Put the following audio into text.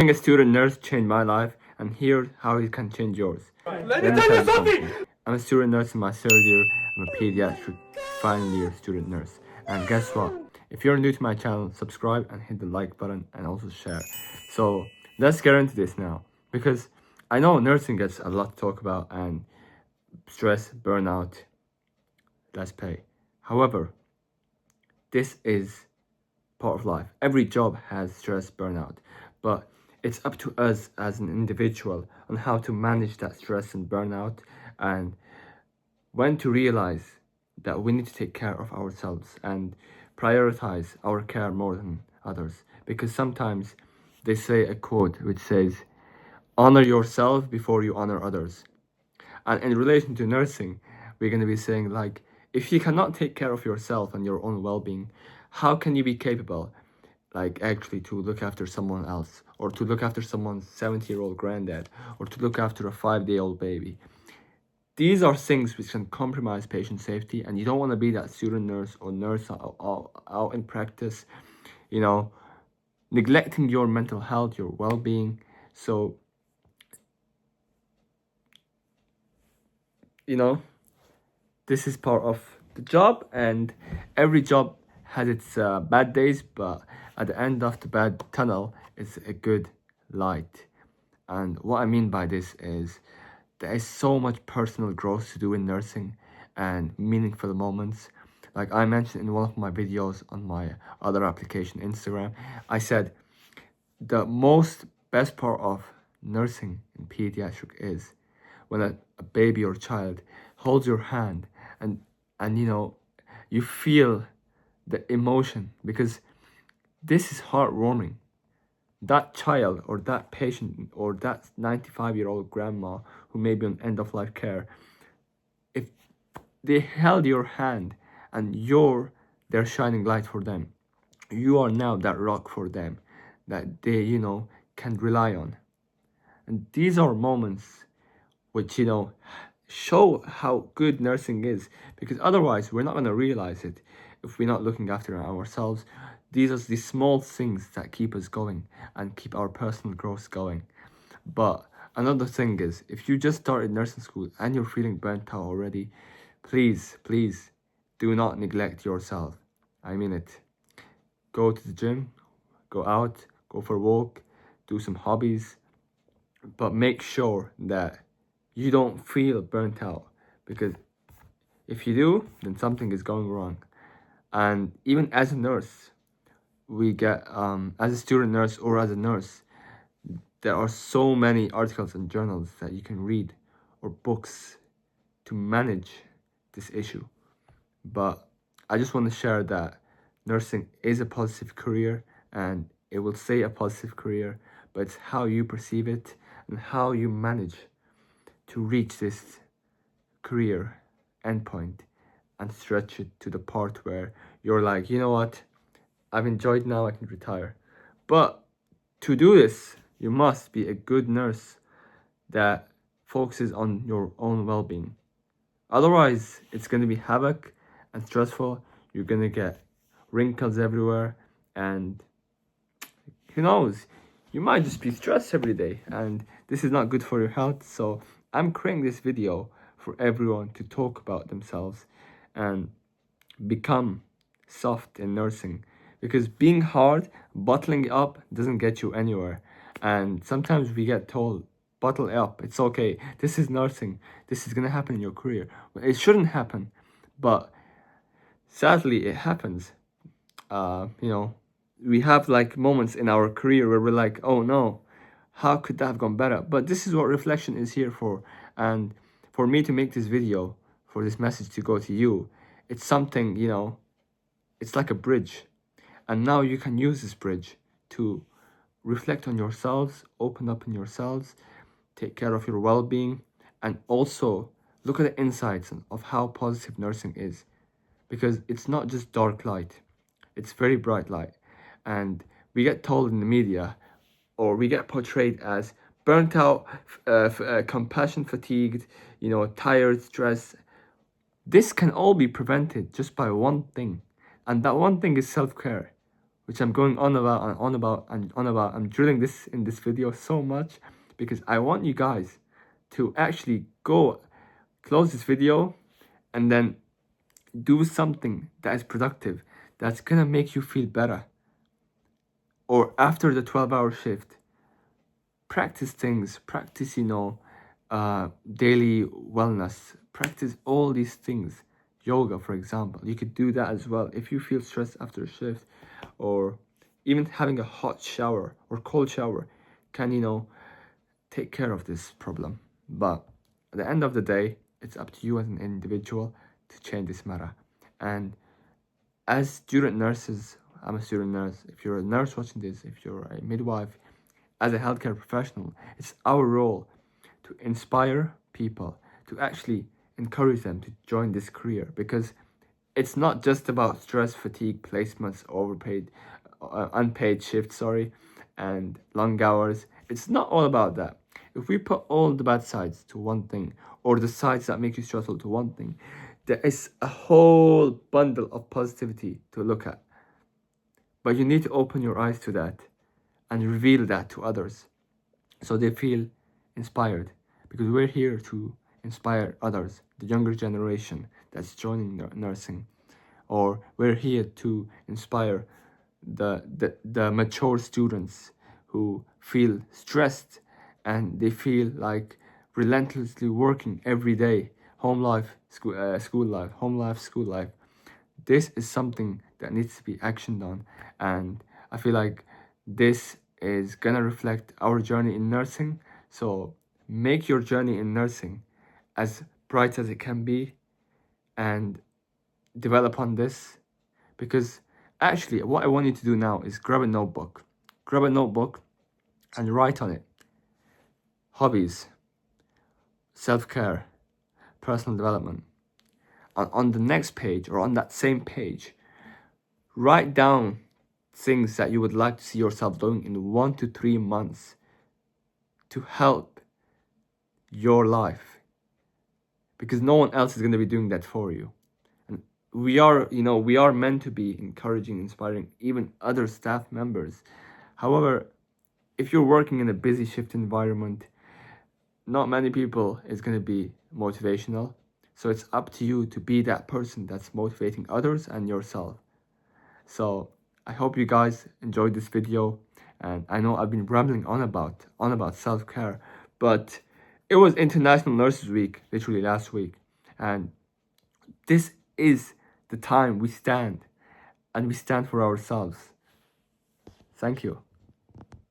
Being a student nurse changed my life, and here's how it can change yours. Let me tell you something! I'm a student nurse in my third year. I'm a pediatric final year student nurse. And guess what? If you're new to my channel, subscribe and hit the like button and also share. So let's get into this now, because I know nursing gets a lot to talk about, and stress, burnout, less pay. However, this is part of life. Every job has stress, burnout, but it's up to us as an individual on how to manage that stress and burnout, and when to realize that we need to take care of ourselves and prioritize our care more than others. Because sometimes they say a quote which says, honor yourself before you honor others. And in relation to nursing, we're going to be saying, like, if you cannot take care of yourself and your own well-being, how can you be capable, like, actually to look after someone else, or to look after someone's 70-year-old granddad, or to look after a 5-day-old baby? These are things which can compromise patient safety, and you don't want to be that student nurse or nurse out in practice, neglecting your mental health, your well-being. So, this is part of the job, and every job has its bad days, but at the end of the bad tunnel is a good light. And what I mean by this is there is so much personal growth to do in nursing and meaningful moments. Like I mentioned in one of my videos on my other application, Instagram, I said the most best part of nursing in pediatric is when a baby or child holds your hand, and you feel the emotion, because this is heartwarming. That child or that patient or that 95-year-old grandma who may be on end-of-life care, if they held your hand and you're their shining light for them, you are now that rock for them that they, can rely on. And these are moments which, show how good nursing is, because otherwise we're not going to realize it if we're not looking after ourselves. These are the small things that keep us going and keep our personal growth going. But another thing is, if you just started nursing school and you're feeling burnt out already, please do not neglect yourself. I mean it. Go to the gym, go out, go for a walk, do some hobbies, but make sure that you don't feel burnt out, because if you do, then something is going wrong. And even as a nurse, we get as a student nurse or as a nurse, there are so many articles and journals that you can read, or books, to manage this issue. But I just want to share that nursing is a positive career, and it will stay a positive career, but it's how you perceive it and how you manage to reach this career endpoint and stretch it to the part where you're like, you know what, I've enjoyed, now I can retire. But to do this, you must be a good nurse that focuses on your own well-being. Otherwise, it's going to be havoc and stressful. You're going to get wrinkles everywhere, and who knows, you might just be stressed every day, and this is not good for your health. So I'm creating this video for everyone to talk about themselves and become soft in nursing, because being hard, bottling up doesn't get you anywhere. And sometimes we get told, bottle up, it's okay, this is nursing, this is gonna happen in your career. Well, it shouldn't happen, but sadly it happens. We have like moments in our career where we're like, oh no, how could that have gone better? But this is what reflection is here for. And for me to make this video, for this message to go to you, it's something, it's like a bridge. And now you can use this bridge to reflect on yourselves, open up in yourselves, take care of your well-being, and also look at the insights of how positive nursing is. Because it's not just dark light, it's very bright light. And we get told in the media, or we get portrayed as burnt out, compassion fatigued, tired, stressed. This can all be prevented just by one thing. And that one thing is self-care, which I'm going on about and on about and on about. I'm drilling this in this video so much because I want you guys to actually go close this video and then do something that is productive, that's gonna make you feel better. Or after the 12-hour shift, practice things, practice, daily wellness, practice all these things. Yoga, for example, you could do that as well. If you feel stressed after a shift, or even having a hot shower or cold shower can, take care of this problem. But at the end of the day, it's up to you as an individual to change this matter. And as student nurses, I'm a student nurse. If you're a nurse watching this, if you're a midwife, as a healthcare professional, it's our role to inspire people, to actually encourage them to join this career, because it's not just about stress, fatigue, placements, unpaid shifts, and long hours. It's not all about that. If we put all the bad sides to one thing, or the sides that make you stressful to one thing, there is a whole bundle of positivity to look at. But you need to open your eyes to that and reveal that to others so they feel inspired, because we're here to inspire others, the younger generation that's joining nursing, or we're here to inspire the mature students who feel stressed and they feel like relentlessly working every day. Home life, school life, home life, school life. This is something that needs to be actioned on, and I feel like this is gonna reflect our journey in nursing. So make your journey in nursing as bright as it can be and develop on this, because actually what I want you to do now is grab a notebook and write on it hobbies, self-care, personal development. On the next page, or on that same page, write down things that you would like to see yourself doing in 1 to 3 months to help your life, because no one else is going to be doing that for you. And we are meant to be encouraging, inspiring even other staff members. However, if you're working in a busy shift environment, not many people is going to be motivational. So it's up to you to be that person that's motivating others and yourself. So I hope you guys enjoyed this video, and I know I've been rambling on about self-care, but it was International Nurses Week literally last week, and this is the time we stand, and we stand for ourselves. Thank you.